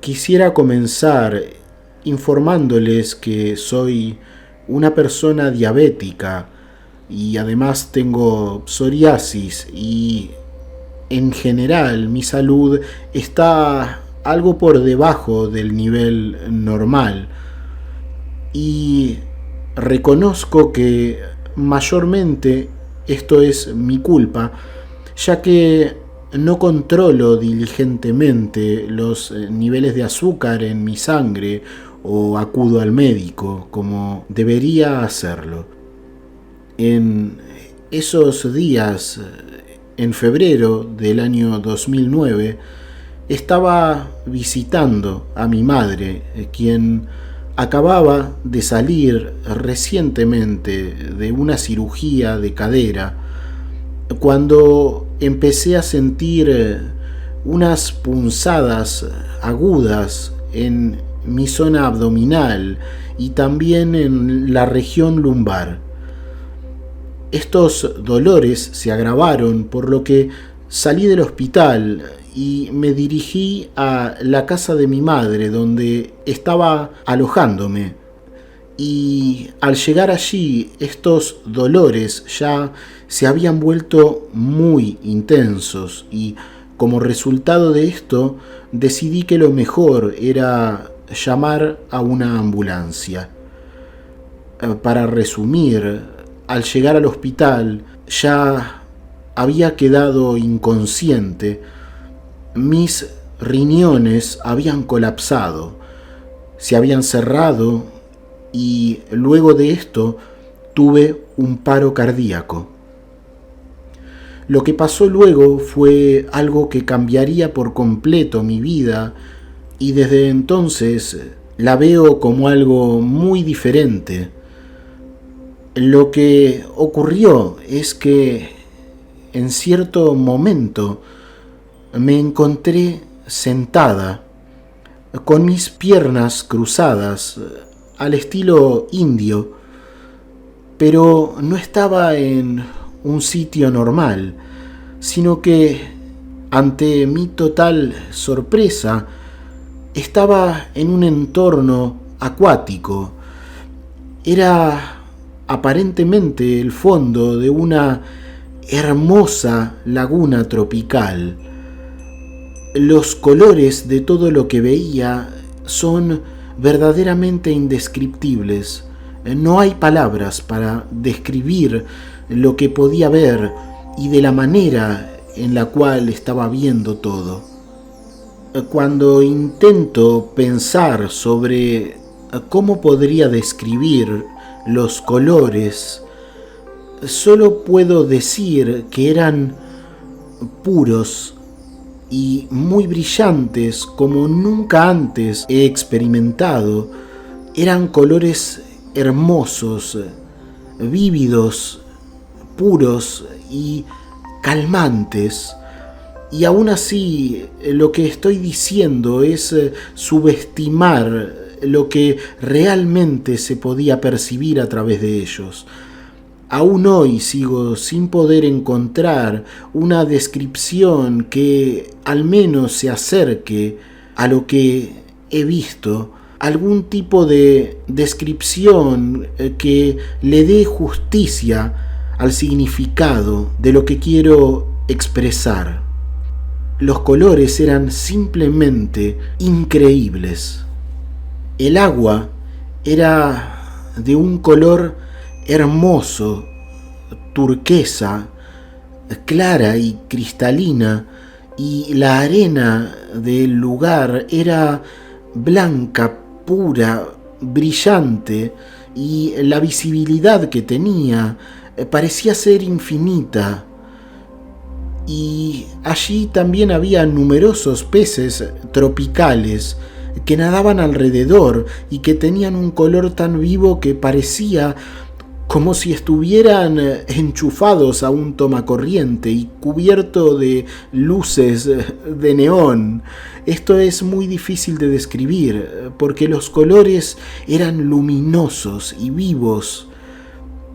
Quisiera comenzar informándoles que soy una persona diabética y además tengo psoriasis y en general mi salud está algo por debajo del nivel normal y reconozco que mayormente esto es mi culpa, ya que no controlo diligentemente los niveles de azúcar en mi sangre o acudo al médico como debería hacerlo. En esos días, en febrero del año 2009, estaba visitando a mi madre, quien acababa de salir recientemente de una cirugía de cadera, cuando empecé a sentir unas punzadas agudas en mi zona abdominal y también en la región lumbar. Estos dolores se agravaron, por lo que salí del hospital y me dirigí a la casa de mi madre, donde estaba alojándome. Y al llegar allí, estos dolores ya se habían vuelto muy intensos y como resultado de esto decidí que lo mejor era llamar a una ambulancia. Para resumir, al llegar al hospital ya había quedado inconsciente, mis riñones habían colapsado, se habían cerrado y luego de esto tuve un paro cardíaco. Lo que pasó luego fue algo que cambiaría por completo mi vida y desde entonces la veo como algo muy diferente. Lo que ocurrió es que en cierto momento me encontré sentada con mis piernas cruzadas al estilo indio, pero no estaba en un sitio normal, sino que, ante mi total sorpresa, estaba en un entorno acuático. Era aparentemente el fondo de una hermosa laguna tropical. Los colores de todo lo que veía son verdaderamente indescriptibles. No hay palabras para describir lo que podía ver y de la manera en la cual estaba viendo todo. Cuando intento pensar sobre cómo podría describir los colores, solo puedo decir que eran puros y muy brillantes como nunca antes he experimentado. Eran colores hermosos, vívidos, puros y calmantes. Y aún así, lo que estoy diciendo es subestimar lo que realmente se podía percibir a través de ellos. Aún hoy sigo sin poder encontrar una descripción que al menos se acerque a lo que he visto, algún tipo de descripción que le dé justicia al significado de lo que quiero expresar. Los colores eran simplemente increíbles. El agua era de un color hermoso, turquesa, clara y cristalina, y la arena del lugar era blanca, pura, brillante, y la visibilidad que tenía parecía ser infinita. Y allí también había numerosos peces tropicales que nadaban alrededor y que tenían un color tan vivo que parecía como si estuvieran enchufados a un tomacorriente y cubierto de luces de neón. Esto es muy difícil de describir porque los colores eran luminosos y vivos.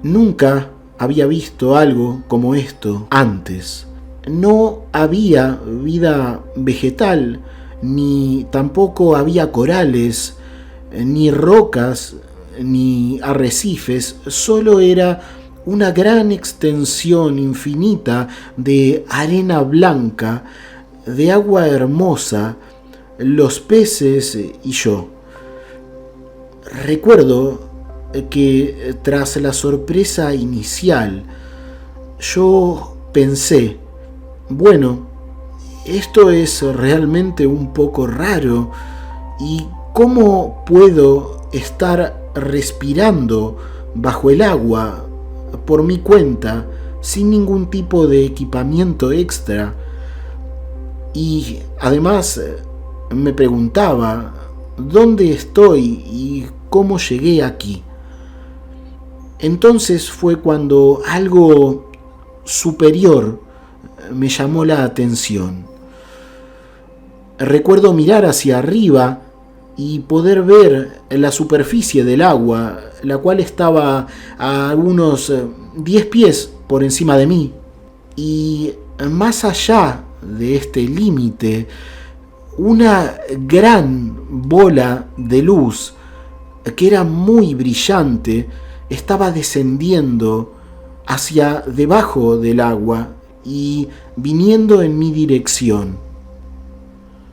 Nunca había visto algo como esto antes. No había vida vegetal ni tampoco había corales, ni rocas, ni arrecifes, solo era una gran extensión infinita de arena blanca, de agua hermosa, los peces y yo. Recuerdo que tras la sorpresa inicial, yo pensé, bueno, esto es realmente un poco raro, y ¿cómo puedo estar respirando bajo el agua por mi cuenta sin ningún tipo de equipamiento extra? Y además me preguntaba, ¿dónde estoy y cómo llegué aquí? Entonces fue cuando algo superior me llamó la atención. Recuerdo mirar hacia arriba y poder ver la superficie del agua, la cual estaba a unos 10 pies por encima de mí. Y más allá de este límite, una gran bola de luz que era muy brillante estaba descendiendo hacia debajo del agua y viniendo en mi dirección.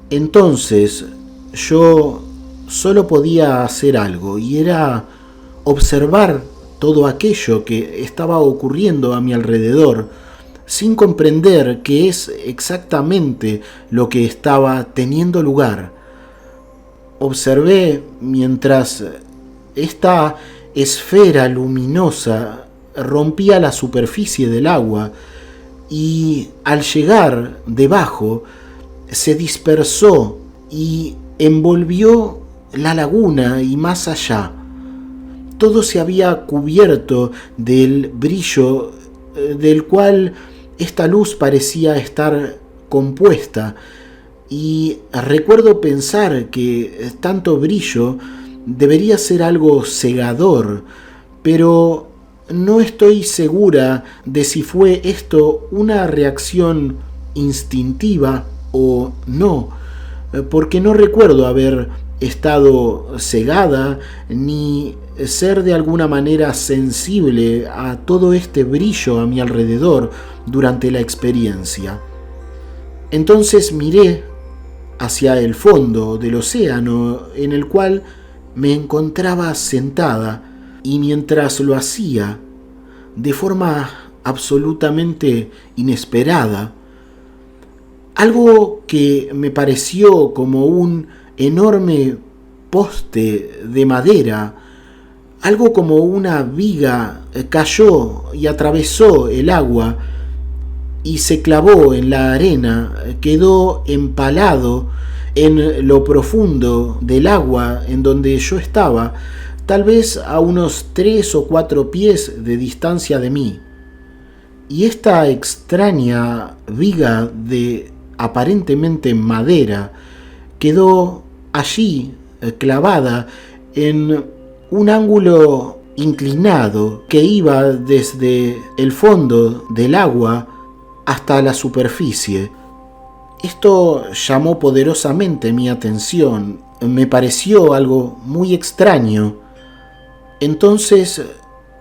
Entonces yo solo podía hacer algo, y era observar todo aquello que estaba ocurriendo a mi alrededor, sin comprender qué es exactamente lo que estaba teniendo lugar. Observé mientras esta esfera luminosa rompía la superficie del agua y al llegar debajo se dispersó y envolvió la laguna y más allá. Todo se había cubierto del brillo del cual esta luz parecía estar compuesta, y recuerdo pensar que tanto brillo debería ser algo cegador, pero no estoy segura de si fue esto una reacción instintiva o no, porque no recuerdo haber estado cegada ni ser de alguna manera sensible a todo este brillo a mi alrededor durante la experiencia. Entonces miré hacia el fondo del océano en el cual me encontraba sentada, y mientras lo hacía, de forma absolutamente inesperada, algo que me pareció como un enorme poste de madera, algo como una viga, cayó y atravesó el agua y se clavó en la arena, quedó empalado en lo profundo del agua en donde yo estaba, tal vez a unos 3 o 4 pies de distancia de mí. Y esta extraña viga de aparentemente madera quedó allí clavada en un ángulo inclinado que iba desde el fondo del agua hasta la superficie. Esto llamó poderosamente mi atención, me pareció algo muy extraño. Entonces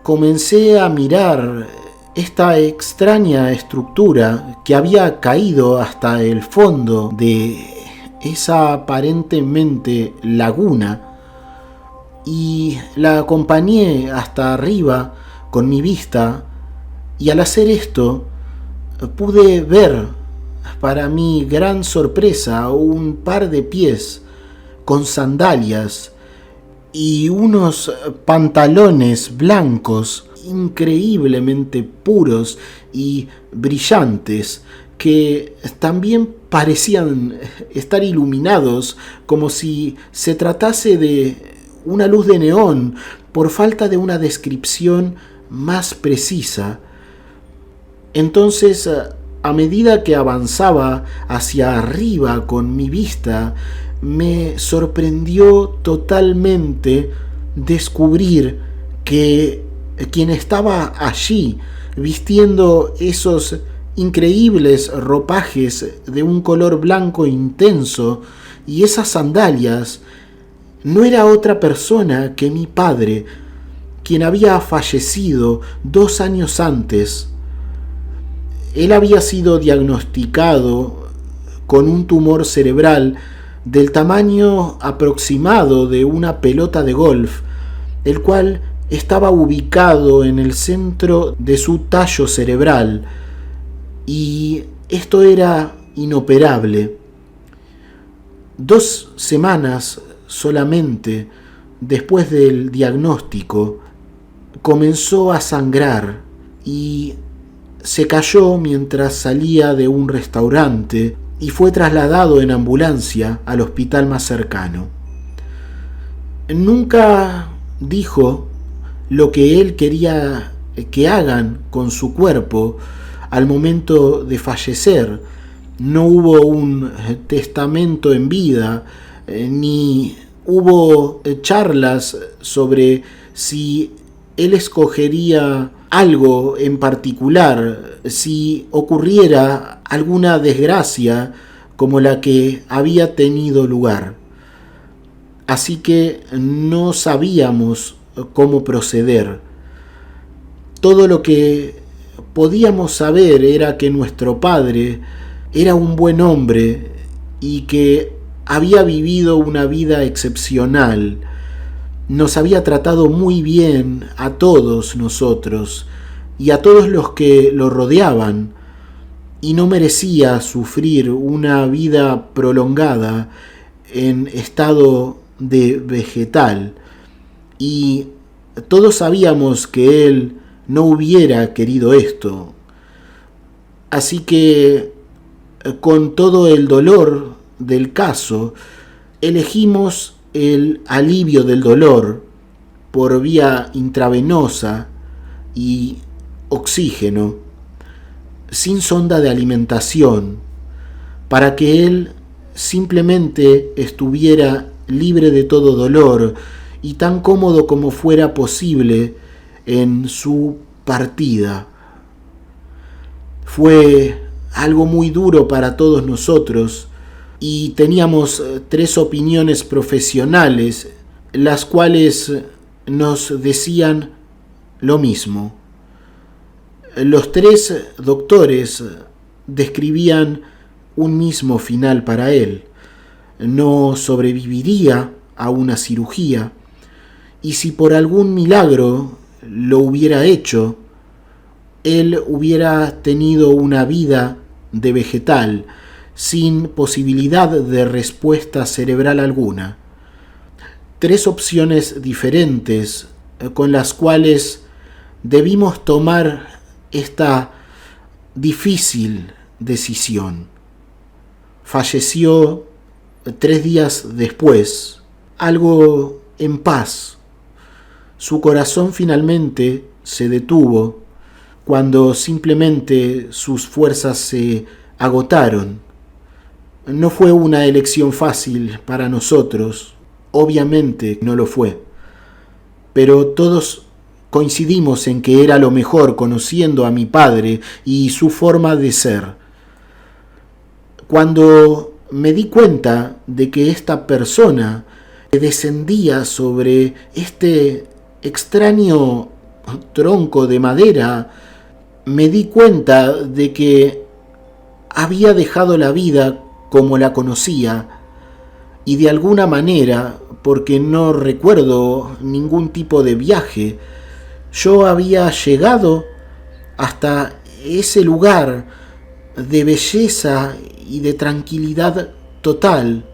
comencé a mirar esta extraña estructura que había caído hasta el fondo de esa aparentemente laguna, y la acompañé hasta arriba con mi vista, y al hacer esto pude ver, para mi gran sorpresa, un par de pies con sandalias y unos pantalones blancos increíblemente puros y brillantes, que también parecían estar iluminados como si se tratase de una luz de neón, por falta de una descripción más precisa. Entonces, a medida que avanzaba hacia arriba con mi vista, me sorprendió totalmente descubrir que quien estaba allí, vistiendo esos increíbles ropajes de un color blanco intenso y esas sandalias no era otra persona que mi padre, quien había fallecido 2 años antes. Él había sido diagnosticado con un tumor cerebral del tamaño aproximado de una pelota de golf, el cual estaba ubicado en el centro de su tallo cerebral, y esto era inoperable. 2 semanas solamente después del diagnóstico, comenzó a sangrar y se cayó mientras salía de un restaurante y fue trasladado en ambulancia al hospital más cercano. Nunca dijo lo que él quería que hagan con su cuerpo al momento de fallecer. No hubo un testamento en vida, ni hubo charlas sobre si él escogería algo en particular, si ocurriera alguna desgracia como la que había tenido lugar. Así que no sabíamos cómo proceder. Todo lo que podíamos saber era que nuestro padre era un buen hombre y que había vivido una vida excepcional. Nos había tratado muy bien a todos nosotros y a todos los que lo rodeaban, y no merecía sufrir una vida prolongada en estado de vegetal, y todos sabíamos que él no hubiera querido esto. Así que, con todo el dolor del caso, elegimos el alivio del dolor por vía intravenosa y oxígeno, sin sonda de alimentación, para que él simplemente estuviera libre de todo dolor y tan cómodo como fuera posible en su partida. Fue algo muy duro para todos nosotros, y teníamos 3 opiniones profesionales, las cuales nos decían lo mismo. Los 3 doctores describían un mismo final para él. No sobreviviría a una cirugía, y si por algún milagro lo hubiera hecho, él hubiera tenido una vida de vegetal, sin posibilidad de respuesta cerebral alguna. 3 opciones diferentes con las cuales debimos tomar esta difícil decisión. Falleció 3 días después, algo en paz. Su corazón finalmente se detuvo cuando simplemente sus fuerzas se agotaron. No fue una elección fácil para nosotros, obviamente no lo fue, pero todos coincidimos en que era lo mejor, conociendo a mi padre y su forma de ser. Cuando me di cuenta de que esta persona que descendía sobre este extraño tronco de madera, me di cuenta de que había dejado la vida como la conocía, y de alguna manera, porque no recuerdo ningún tipo de viaje, yo había llegado hasta ese lugar de belleza y de tranquilidad total,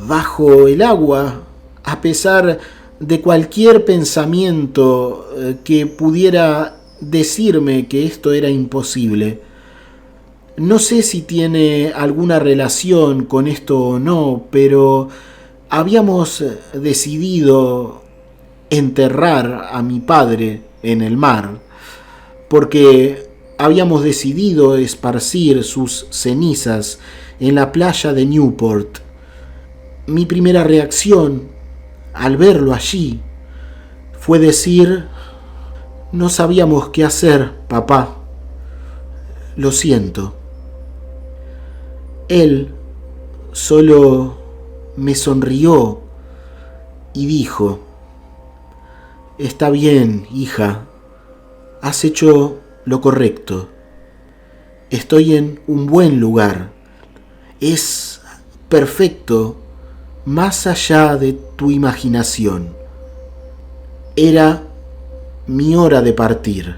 bajo el agua, a pesar de cualquier pensamiento que pudiera decirme que esto era imposible. No sé si tiene alguna relación con esto o no, pero habíamos decidido enterrar a mi padre en el mar, porque habíamos decidido esparcir sus cenizas en la playa de Newport. Mi primera reacción al verlo allí fue decir: no sabíamos qué hacer, papá. Lo siento. Él solo me sonrió y dijo: «Está bien, hija, has hecho lo correcto. Estoy en un buen lugar. Es perfecto más allá de tu imaginación». Era mi hora de partir.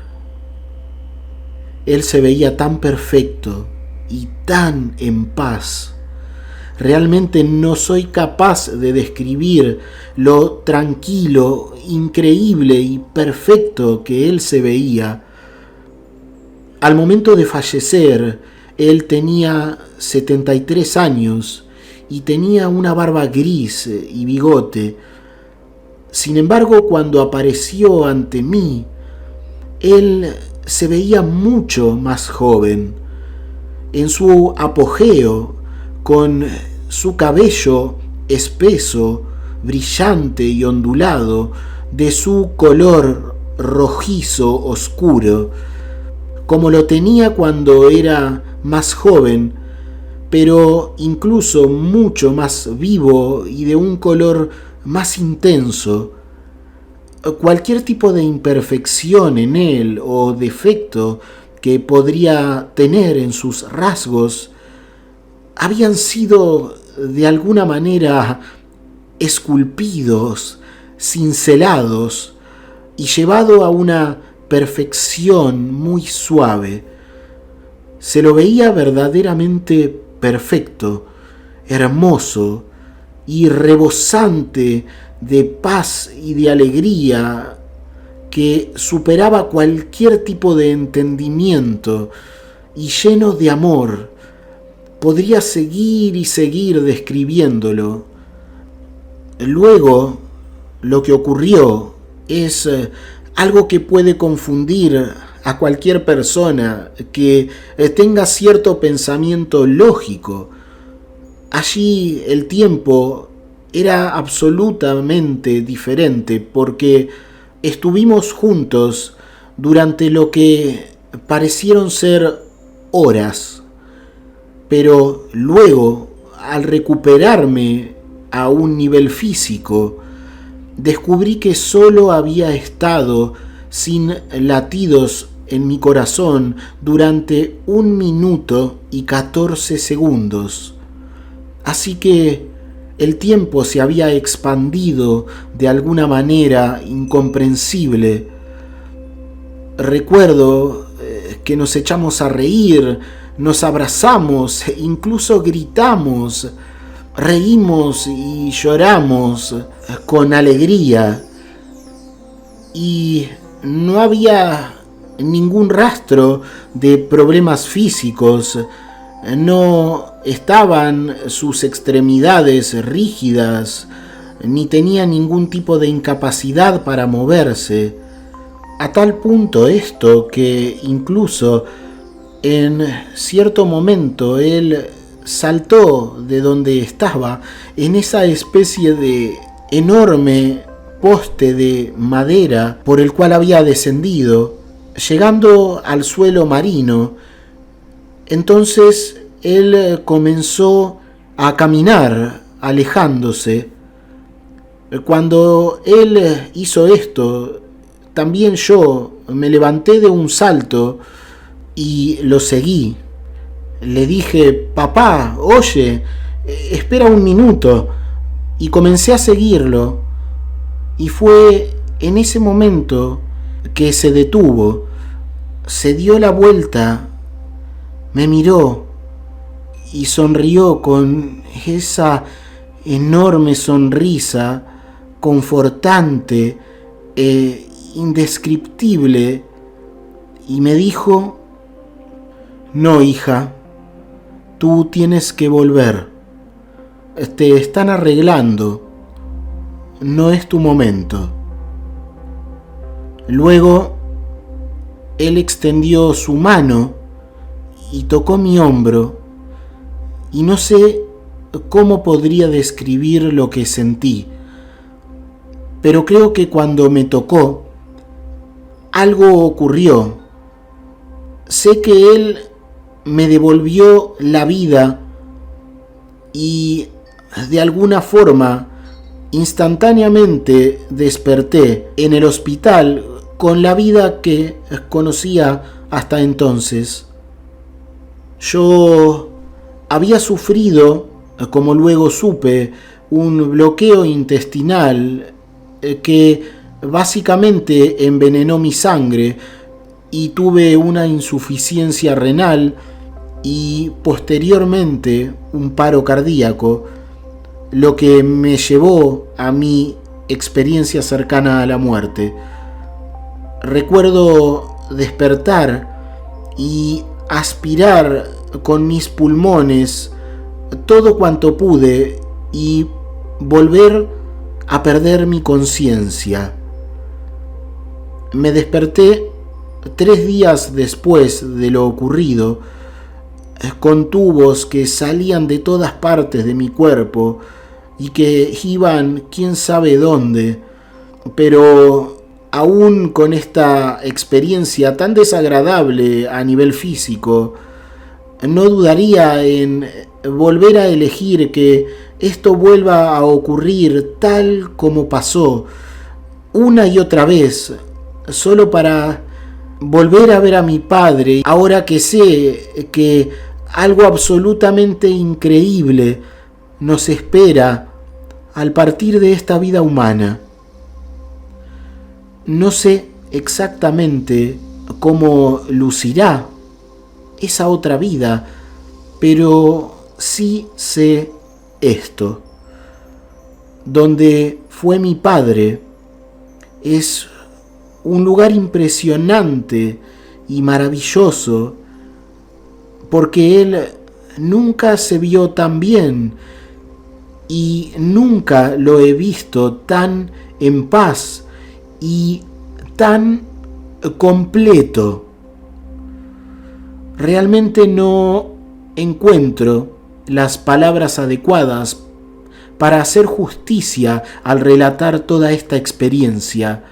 Él se veía tan perfecto y tan en paz. Realmente no soy capaz de describir lo tranquilo, increíble y perfecto que él se veía. Al momento de fallecer, él tenía 73 años y tenía una barba gris y bigote. Sin embargo, cuando apareció ante mí, él se veía mucho más joven. En su apogeo, con su cabello espeso, brillante y ondulado, de su color rojizo oscuro, como lo tenía cuando era más joven, pero incluso mucho más vivo y de un color más intenso. Cualquier tipo de imperfección en él o defecto que podría tener en sus rasgos habían sido de alguna manera esculpidos, cincelados y llevado a una perfección muy suave. Se lo veía verdaderamente perfecto, hermoso y rebosante de paz y de alegría que superaba cualquier tipo de entendimiento y lleno de amor. Podría seguir y seguir describiéndolo. Luego, lo que ocurrió es algo que puede confundir a cualquier persona que tenga cierto pensamiento lógico. Allí el tiempo era absolutamente diferente porque estuvimos juntos durante lo que parecieron ser horas, pero luego, al recuperarme a un nivel físico, descubrí que solo había estado sin latidos en mi corazón durante 1 minuto y 14 segundos. Así que el tiempo se había expandido de alguna manera incomprensible. Recuerdo que nos echamos a reír, nos abrazamos, incluso gritamos, reímos y lloramos con alegría. Y no había ningún rastro de problemas físicos. No estaban sus extremidades rígidas, ni tenía ningún tipo de incapacidad para moverse. A tal punto esto que incluso en cierto momento él saltó de donde estaba en esa especie de enorme poste de madera por el cual había descendido, llegando al suelo marino. Entonces él comenzó a caminar, alejándose. Cuando él hizo esto, también yo me levanté de un salto y lo seguí. Le dije: «Papá, oye, espera 1 minuto». Y comencé a seguirlo. Y fue en ese momento que se detuvo, se dio la vuelta, me miró y sonrió con esa enorme sonrisa confortante e indescriptible, y me dijo: «No, hija, tú tienes que volver. Te están arreglando. No es tu momento». Luego, él extendió su mano y tocó mi hombro, y no sé cómo podría describir lo que sentí, pero creo que cuando me tocó, algo ocurrió. Sé que él me devolvió la vida y de alguna forma, instantáneamente desperté en el hospital con la vida que conocía hasta entonces. Yo había sufrido, como luego supe, un bloqueo intestinal que básicamente envenenó mi sangre y tuve una insuficiencia renal y posteriormente un paro cardíaco, lo que me llevó a mi experiencia cercana a la muerte. Recuerdo despertar y aspirar con mis pulmones todo cuanto pude y volver a perder mi conciencia. Me desperté 3 días después de lo ocurrido, con tubos que salían de todas partes de mi cuerpo y que iban quién sabe dónde, pero aún con esta experiencia tan desagradable a nivel físico, no dudaría en volver a elegir que esto vuelva a ocurrir tal como pasó, una y otra vez, solo para volver a ver a mi padre, ahora que sé que algo absolutamente increíble nos espera al partir de esta vida humana. No sé exactamente cómo lucirá esa otra vida, pero sí sé esto. Donde fue mi padre es un lugar impresionante y maravilloso, porque él nunca se vio tan bien y nunca lo he visto tan en paz y tan completo. Realmente no encuentro las palabras adecuadas para hacer justicia al relatar toda esta experiencia.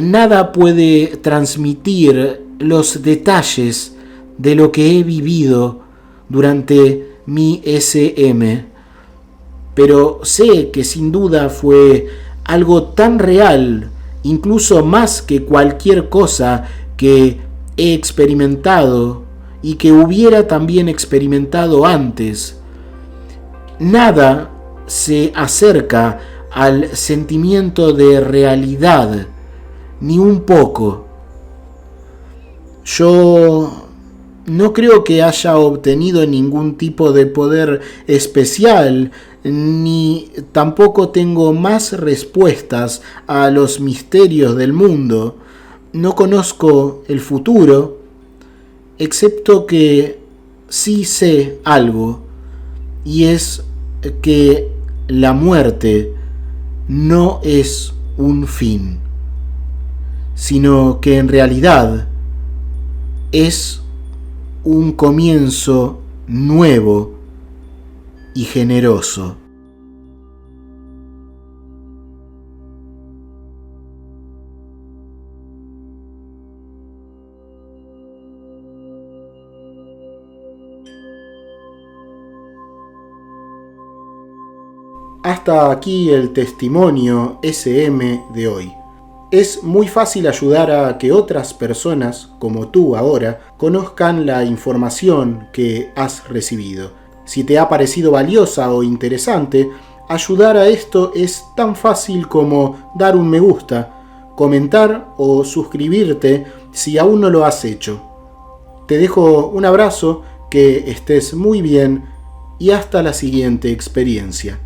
Nada puede transmitir los detalles de lo que he vivido durante mi SM, pero sé que sin duda fue algo tan real, incluso más que cualquier cosa que he experimentado y que hubiera también experimentado antes. Nada se acerca al sentimiento de realidad, ni un poco. Yo no creo que haya obtenido ningún tipo de poder especial, ni tampoco tengo más respuestas a los misterios del mundo. No conozco el futuro, excepto que sí sé algo, y es que la muerte no es un fin, sino que en realidad es un comienzo nuevo y generoso. Hasta aquí el testimonio SM de hoy. Es muy fácil ayudar a que otras personas, como tú ahora, conozcan la información que has recibido. Si te ha parecido valiosa o interesante, ayudar a esto es tan fácil como dar un me gusta, comentar o suscribirte si aún no lo has hecho. Te dejo un abrazo, que estés muy bien y hasta la siguiente experiencia.